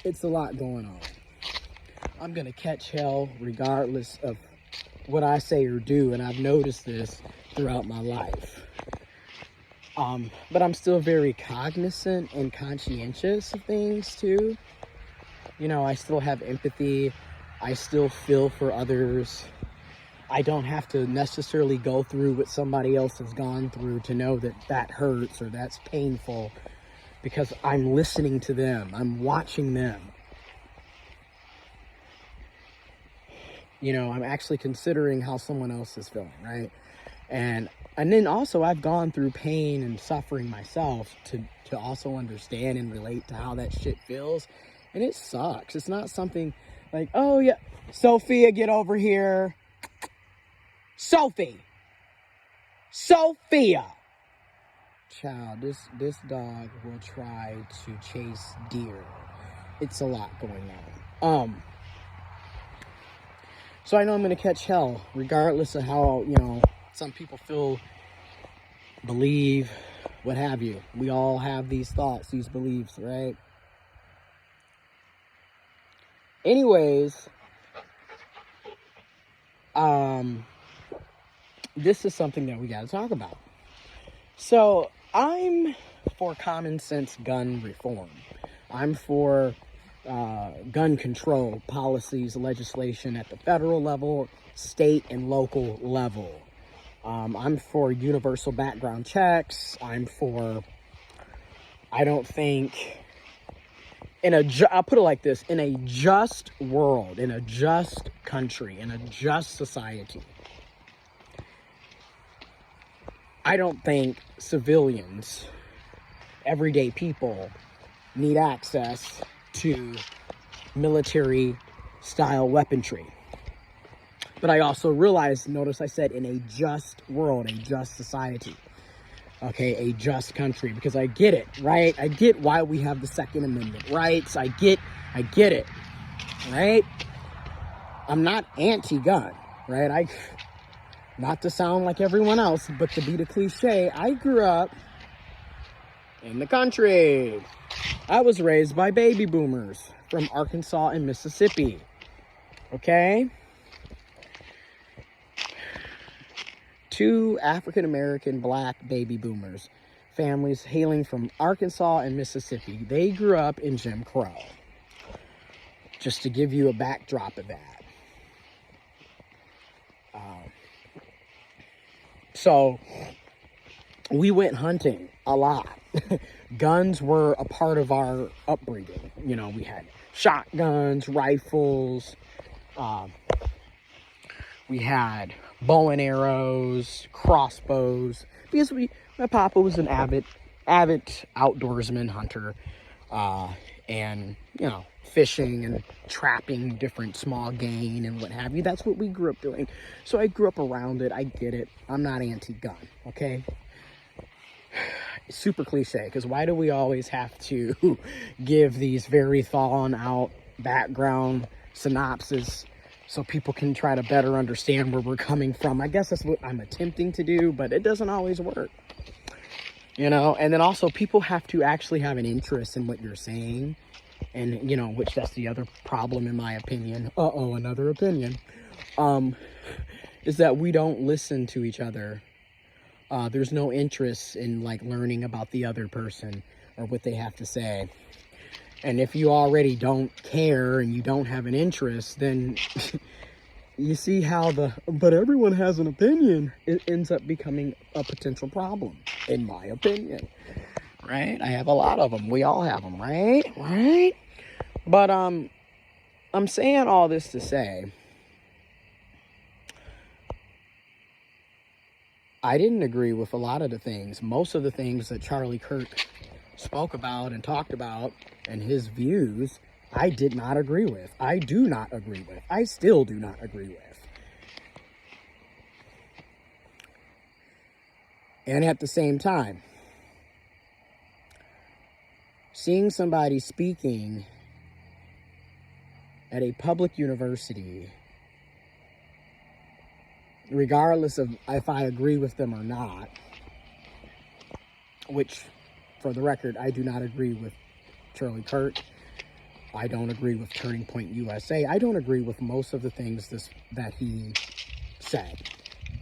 it's a lot going on. I'm gonna catch hell regardless of what I say or do, and I've noticed this throughout my life. But I'm still very cognizant and conscientious of things too. You know, I still have empathy. I still feel for others. I don't have to necessarily go through what somebody else has gone through to know that that hurts or that's painful, because I'm listening to them. I'm watching them. You know, I'm actually considering how someone else is feeling, right? And then also I've gone through pain and suffering myself to also understand and relate to how that shit feels. And it sucks. It's not something like, oh yeah, Sophia, get over here. Sophia. Child, this dog will try to chase deer. It's a lot going on. So I know I'm going to catch hell, regardless of how, you know, some people feel, believe, what have you. We all have these thoughts, these beliefs, right? Anyways, this is something that we got to talk about. So I'm for common sense gun reform. I'm for gun control policies, legislation at the federal level, state and local level. I'm for universal background checks. I don't think, I'll put it like this, in a just world, in a just country, in a just society, I don't think civilians, everyday people, need access to military-style weaponry. But I also realize, notice I said in a just world, a just society, okay, a just country, because I get it, right? I get why we have the Second Amendment rights. I get it, right? I'm not anti-gun, right? Not to sound like everyone else, but to be the cliche, I grew up in the country. I was raised by baby boomers from Arkansas and Mississippi, okay? 2 African-American black baby boomers, families hailing from Arkansas and Mississippi. They grew up in Jim Crow. Just to give you a backdrop of that. So we went hunting a lot. Guns were a part of our upbringing. You know, we had shotguns, rifles, we had bow and arrows, crossbows, because my papa was an avid outdoorsman, hunter, and, you know, fishing and trapping different small game and what have you. That's what we grew up doing. So I grew up around it. I get it. I'm not anti-gun, okay? Super cliche, because why do we always have to give these very thought out background synopsis so people can try to better understand where we're coming from? I guess that's what I'm attempting to do, but it doesn't always work. You know, and then also people have to actually have an interest in what you're saying. And, you know, which that's the other problem in my opinion. Another opinion. Is that we don't listen to each other. There's no interest in, like, learning about the other person or what they have to say. And if you already don't care and you don't have an interest, then you see how but everyone has an opinion, it ends up becoming a potential problem, in my opinion. Right? I have a lot of them. We all have them, right? Right? But I'm saying all this to say, I didn't agree with a lot of the things. Most of the things that Charlie Kirk spoke about and talked about and his views, I did not agree with. I do not agree with. I still do not agree with. And at the same time, seeing somebody speaking at a public university, regardless of if I agree with them or not, which, for the record, I do not agree with Charlie Kirk. I don't agree with Turning Point USA. I don't agree with most of the things that he said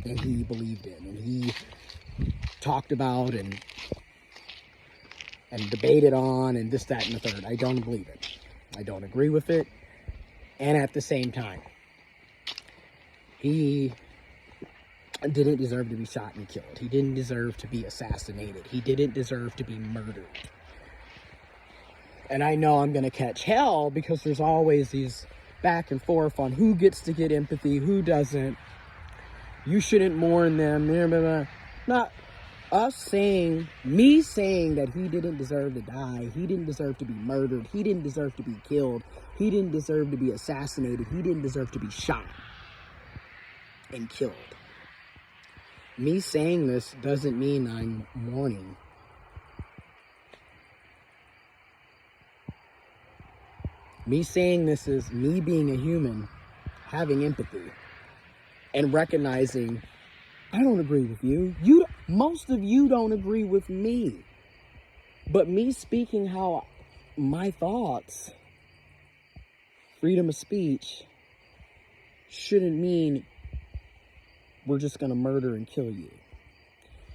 and he believed in and he talked about and debated on and this, that, and the third. I don't believe it. I don't agree with it. And at the same time, he didn't deserve to be shot and killed. He didn't deserve to be assassinated. He didn't deserve to be murdered. And I know I'm going to catch hell because there's always these back and forth on who gets to get empathy, who doesn't. You shouldn't mourn them. Blah, blah, blah. Not us saying, me saying that he didn't deserve to die. He didn't deserve to be murdered. He didn't deserve to be killed. He didn't deserve to be assassinated. He didn't deserve to be shot and killed. Me saying this doesn't mean I'm mourning. Me saying this is me being a human, having empathy, and recognizing I don't agree with you. Most of you don't agree with me. But me speaking how my thoughts, freedom of speech, shouldn't mean we're just going to murder and kill you.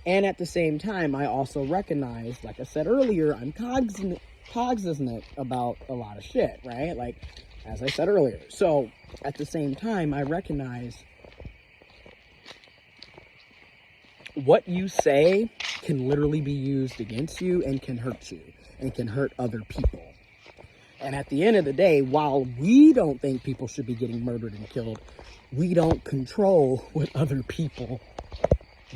And at the same time, I also recognize, like I said earlier, I'm cognizant about a lot of shit, right? Like, as I said earlier. So, at the same time, I recognize what you say can literally be used against you and can hurt you and can hurt other people. And at the end of the day, while we don't think people should be getting murdered and killed, we don't control what other people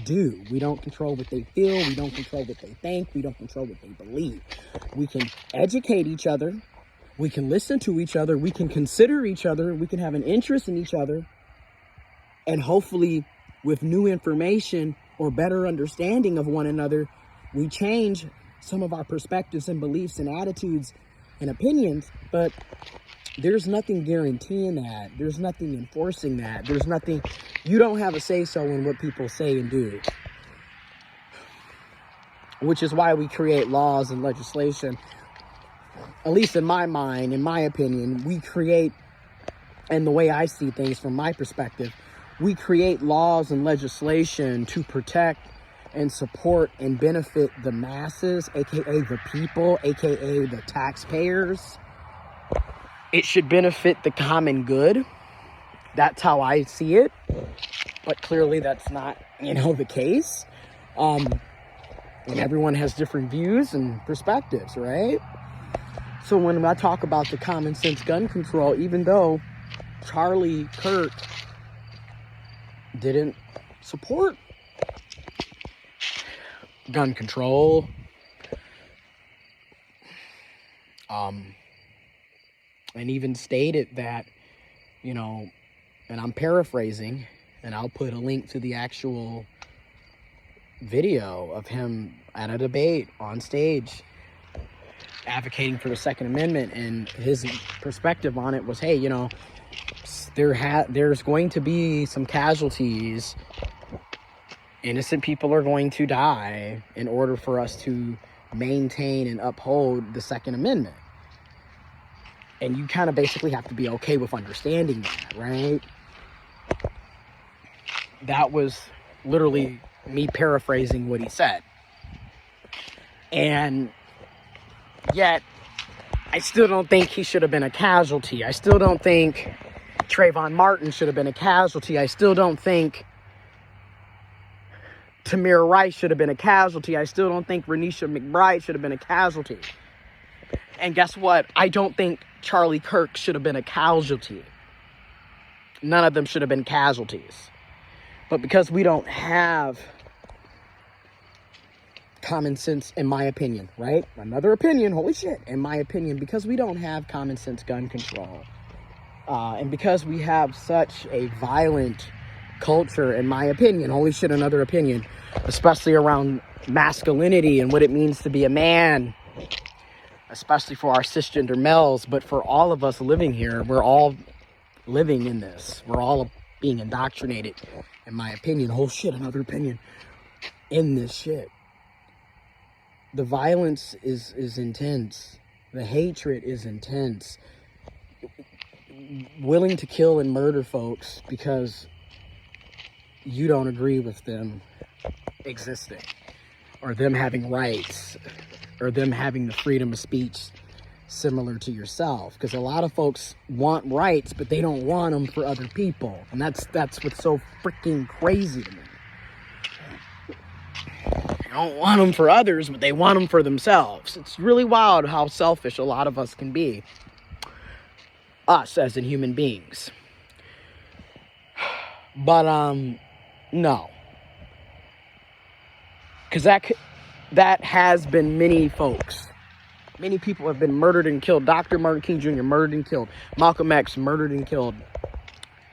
do. We don't control what they feel. We don't control what they think. We don't control what they believe. We can educate each other. We can listen to each other. We can consider each other. We can have an interest in each other. And hopefully, with new information or better understanding of one another, we change some of our perspectives and beliefs and attitudes and opinions. But there's nothing guaranteeing that. There's nothing enforcing that. There's nothing, you don't have a say-so in what people say and do. Which is why we create laws and legislation. At least in my mind, in my opinion, we create, and the way I see things from my perspective, we create laws and legislation to protect and support and benefit the masses, aka the people, aka the taxpayers. It should benefit the common good. That's how I see it. But clearly that's not, the case. And everyone has different views and perspectives, right? So when I talk about the common sense gun control, even though Charlie Kirk didn't support gun control, and even stated that, and I'm paraphrasing, and I'll put a link to the actual video of him at a debate on stage advocating for the Second Amendment, and his perspective on it was, hey, there's going to be some casualties. Innocent people are going to die in order for us to maintain and uphold the Second Amendment. And you kind of basically have to be okay with understanding that, right? That was literally me paraphrasing what he said. And yet, I still don't think he should have been a casualty. I still don't think Trayvon Martin should have been a casualty. I still don't think Tamir Rice should have been a casualty. I still don't think Renisha McBride should have been a casualty. And guess what? I don't think Charlie Kirk should have been a casualty. None of them should have been casualties. But because we don't have common sense, in my opinion, right? Another opinion, holy shit, in my opinion, because we don't have common sense gun control, and because we have such a violent culture, in my opinion, holy shit, another opinion, especially around masculinity and what it means to be a man, especially for our cisgender males, but for all of us living here, we're all living in this. We're all being indoctrinated, in my opinion, whole shit, another opinion, in this shit. The violence is intense. The hatred is intense. Willing to kill and murder folks because you don't agree with them existing, or them having rights, or them having the freedom of speech similar to yourself. Because a lot of folks want rights, but they don't want them for other people. And that's what's so freaking crazy to me. They don't want them for others, but they want them for themselves. It's really wild how selfish a lot of us can be. Us as in human beings. But, no. Because that has been many folks. Many people have been murdered and killed. Dr. Martin King Jr. murdered and killed. Malcolm X murdered and killed.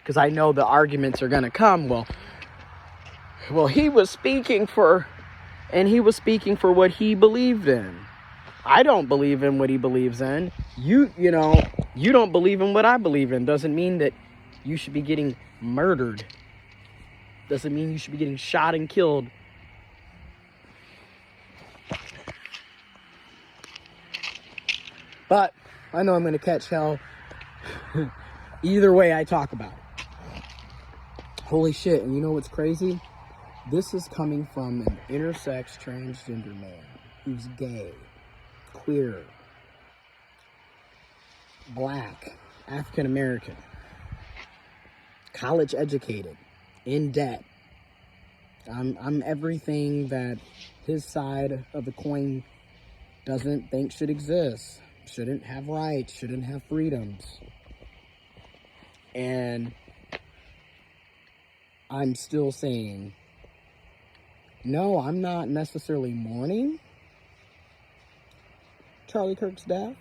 Because I know the arguments are going to come. Well, he was speaking for what he believed in. I don't believe in what he believes in. You don't believe in what I believe in. Doesn't mean that you should be getting murdered. Doesn't mean you should be getting shot and killed. But I know I'm going to catch hell either way I talk about it. Holy shit. And you know what's crazy? This is coming from an intersex transgender man who's gay, queer, black, African American, college educated, in debt. I'm everything that his side of the coin doesn't think should exist. Shouldn't have rights, shouldn't have freedoms. And I'm still saying, no, I'm not necessarily mourning Charlie Kirk's death,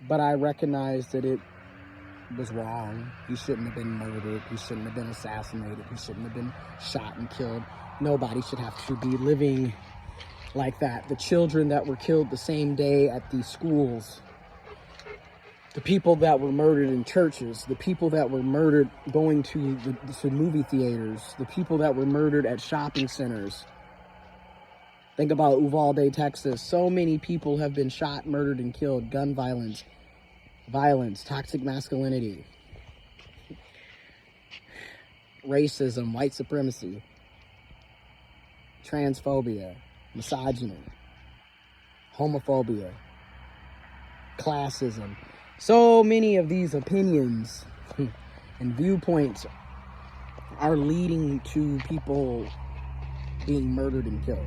but I recognize that it was wrong. He shouldn't have been murdered. He shouldn't have been assassinated. He shouldn't have been shot and killed. Nobody should have to be living like that. The children that were killed the same day at these schools, the people that were murdered in churches, the people that were murdered going to the movie theaters, the people that were murdered at shopping centers. Think about Uvalde, Texas. So many people have been shot, murdered, and killed. Gun violence, toxic masculinity, racism, white supremacy, transphobia, misogyny, homophobia, classism. So many of these opinions and viewpoints are leading to people being murdered and killed,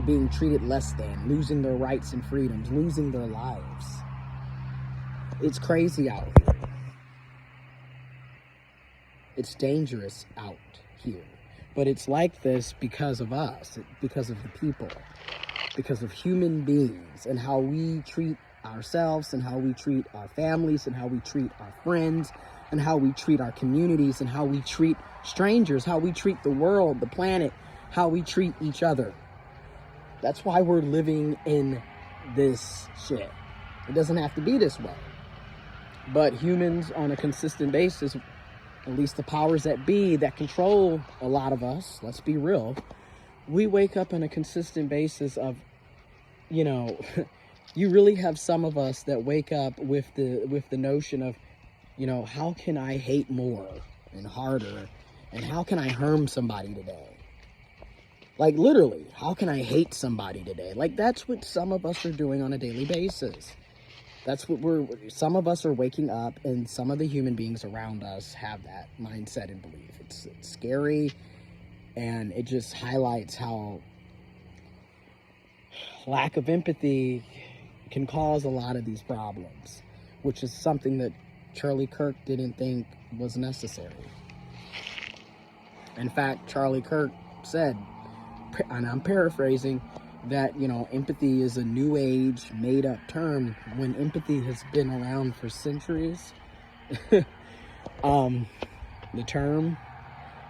being treated less than, losing their rights and freedoms, losing their lives. It's crazy out here. It's dangerous out here. But it's like this because of us, because of the people, because of human beings and how we treat ourselves and how we treat our families and how we treat our friends and how we treat our communities and how we treat strangers, how we treat the world, the planet, how we treat each other. That's why we're living in this shit. It doesn't have to be this way. But humans on a consistent basis, at least the powers that be that control a lot of us, let's be real, we wake up on a consistent basis of, you really have some of us that wake up with the notion of, how can I hate more and harder, and how can I harm somebody today? Like, literally, how can I hate somebody today? Like, that's what some of us are doing on a daily basis. That's what some of us are waking up, and some of the human beings around us have that mindset and belief. It's scary, and it just highlights how lack of empathy can cause a lot of these problems, which is something that Charlie Kirk didn't think was necessary. In fact, Charlie Kirk said, and I'm paraphrasing, that, empathy is a new age made up term when empathy has been around for centuries. The term,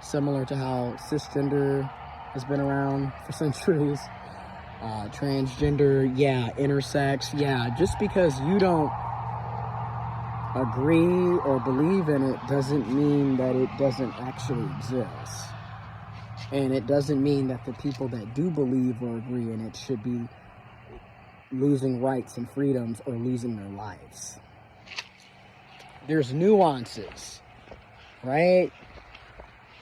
similar to how cisgender has been around for centuries, transgender, intersex, just because you don't agree or believe in it doesn't mean that it doesn't actually exist. And it doesn't mean that the people that do believe or agree in it should be losing rights and freedoms or losing their lives. There's nuances, right?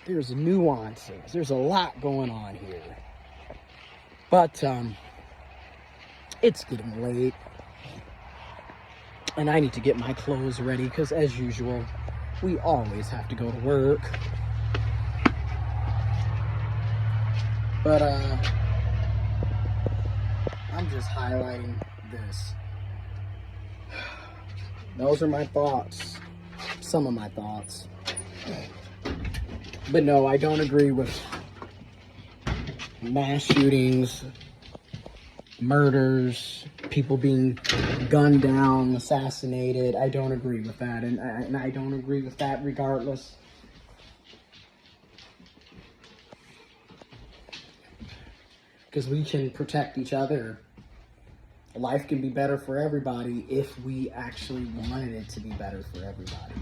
There's nuances. There's a lot going on here. But it's getting late. And I need to get my clothes ready because, as usual, we always have to go to work. But I'm just highlighting this. Those are my thoughts. Some of my thoughts. But no, I don't agree with mass shootings, murders, people being gunned down, assassinated. I don't agree with that, and I don't agree with that regardless. Because we can protect each other. Life can be better for everybody if we actually wanted it to be better for everybody.